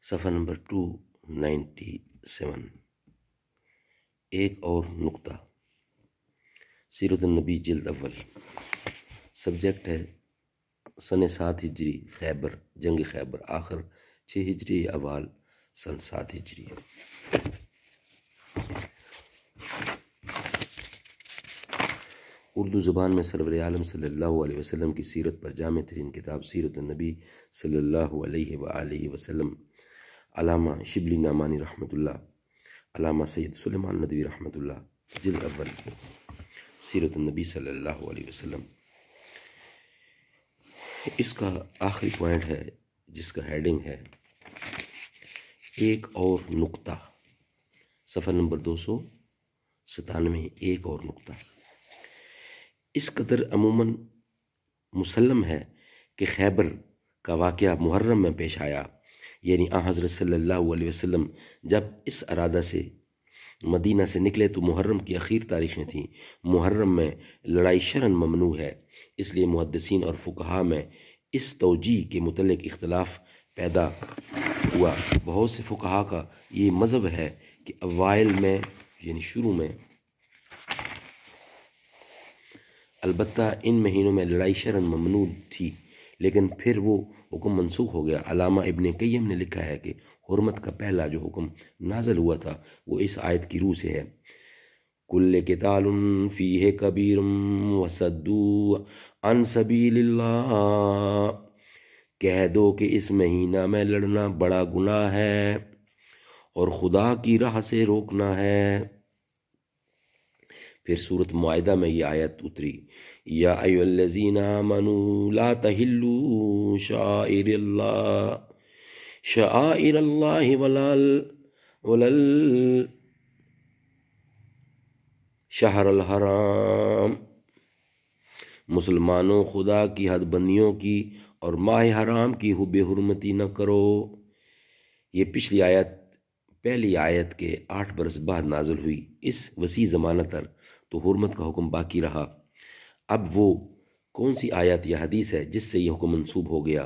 صفحہ نمبر 297۔ ایک اور نقطہ، سیرت النبی جلد اول۔ سبجیکٹ ہے سن 7 ہجری خیبر، جنگ خیبر، آخر 6 ہجری اوال سن 7 ہجری۔ اردو زبان میں سرور عالم صلی اللہ علیہ وسلم کی سیرت پر جامع ترین کتاب سیرت النبی صلی اللہ علیہ وآلہ وسلم، علامہ شبلی نعمانی رحمۃ اللہ، علامہ سید سلیمان ندوی رحمۃ اللہ، جلد اول، سیرت النبی صلی اللہ علیہ وسلم۔ اس کا آخری پوائنٹ ہے جس کا ہیڈنگ ہے ایک اور نقطہ، صفحہ نمبر 297۔ ایک اور نقطہ، اس قدر عموماً مسلم ہے کہ خیبر کا واقعہ محرم میں پیش آیا، یعنی حضرت صلی اللہ علیہ وسلم جب اس ارادہ سے مدینہ سے نکلے تو محرم کی اخیر تاریخیں تھیں۔ محرم میں لڑائی شرعاً ممنوع ہے، اس لیے محدثین اور فقہاء میں اس توجیہ کے متعلق اختلاف پیدا ہوا۔ بہت سے فقہاء کا یہ مذہب ہے کہ اوائل میں یعنی شروع میں البتہ ان مہینوں میں لڑائی شرعاً ممنوع تھی، لیکن پھر وہ حکم منسوخ ہو گیا۔ علامہ ابن قیم نے لکھا ہے کہ حرمت کا پہلا جو حکم نازل ہوا تھا وہ اس آیت کی روح سے ہے، کل قتال فیہ کبیر وصدوا عن سبیل اللہ، کہہ دو کہ اس مہینہ میں لڑنا بڑا گناہ ہے اور خدا کی راہ سے روکنا ہے۔ پھر سورۃ معاہدہ میں یہ آیت اتری، یا ایھا الذین آمنوا لا تحلوا شعائر اللہ ولا الشہر الحرام، مسلمانوں خدا کی حد بندیوں کی اور ماہ حرام کی بے حرمتی نہ کرو۔ یہ پچھلی آیت پہلی آیت کے 8 برس بعد نازل ہوئی۔ اس وسیع زمانہ تر تو حرمت کا حکم باقی رہا۔ اب وہ کون سی آیت یا حدیث ہے جس سے یہ حکم منسوب ہو گیا؟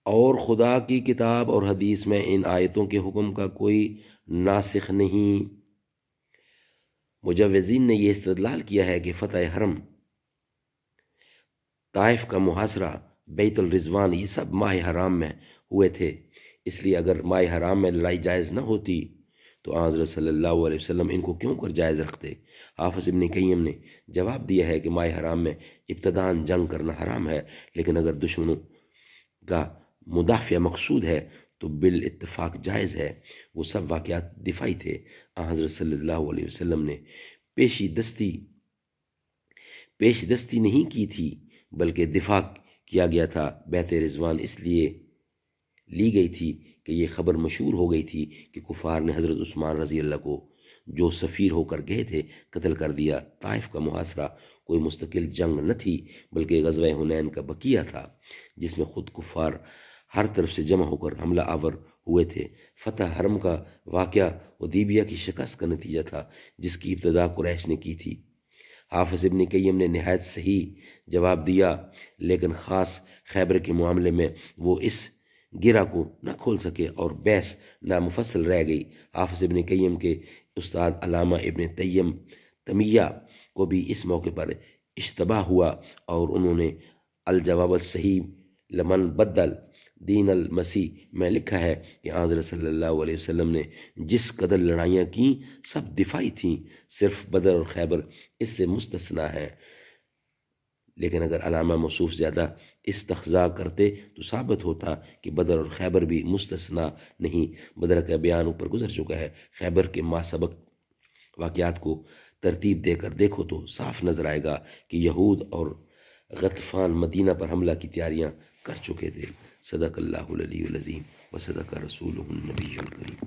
اور خدا کی کتاب اور حدیث میں ان آیتوں کے حکم کا کوئی ناسخ نہیں۔ مجوزین نے یہ استدلال کیا ہے کہ فتح حرم، طائف کا محاصرہ، بیت الرضوان، یہ سب ماہ حرام میں ہوئے تھے، اس لیے اگر ماہ حرام میں لڑائی جائز نہ ہوتی تو حضرت صلی اللہ علیہ وسلم ان کو کیوں کر جائز رکھتے؟ حافظ ابن قیم نے جواب دیا ہے کہ ماہ حرام میں ابتداً جنگ کرنا حرام ہے، لیکن اگر دشمنوں کا مدافع مقصود ہے تو بالاتفاق جائز ہے۔ وہ سب واقعات دفاعی تھے۔ حضرت صلی اللہ علیہ وسلم نے پیش دستی نہیں کی تھی بلکہ دفاع کیا گیا تھا۔ بیت رضوان اس لیے لی گئی تھی کہ یہ خبر مشہور ہو گئی تھی کہ کفار نے حضرت عثمان رضی اللہ کو جو سفیر ہو کر گئے تھے قتل کر دیا۔ طائف کا محاصرہ کوئی مستقل جنگ نہ تھی بلکہ غزوہ حنین کا بقیہ تھا، جس میں خود کفار ہر طرف سے جمع ہو کر حملہ آور ہوئے تھے۔ فتح حرم کا واقعہ حدیبیہ کی شکست کا نتیجہ تھا جس کی ابتدا قریش نے کی تھی۔ حافظ ابن قیم نے نہایت صحیح جواب دیا، لیکن خاص خیبر کے معاملے میں وہ اس گرہ کو نہ کھول سکے اور بحث نامفصل رہ گئی۔ حافظ ابن قیم کے استاد علامہ ابن تیمیہ کو بھی اس موقع پر اشتباہ ہوا اور انہوں نے الجواب الصحیح لمن بدل دین المسیح میں لکھا ہے کہ حضرت صلی اللہ علیہ وسلم نے جس قدر لڑائیاں کیں سب دفاعی تھیں، صرف بدر اور خیبر اس سے مستثنا ہے۔ لیکن اگر علامہ موصوف زیادہ استقضاء کرتے تو ثابت ہوتا کہ بدر اور خیبر بھی مستثنا نہیں۔ بدر کا بیان اوپر گزر چکا ہے۔ خیبر کے ما سبق واقعات کو ترتیب دے کر دیکھو تو صاف نظر آئے گا کہ یہود اور غطفان مدینہ پر حملہ کی تیاریاں کر چکے تھے۔ صدق اللہ العلی العظیم و صدق رسولہ النبی الکریم۔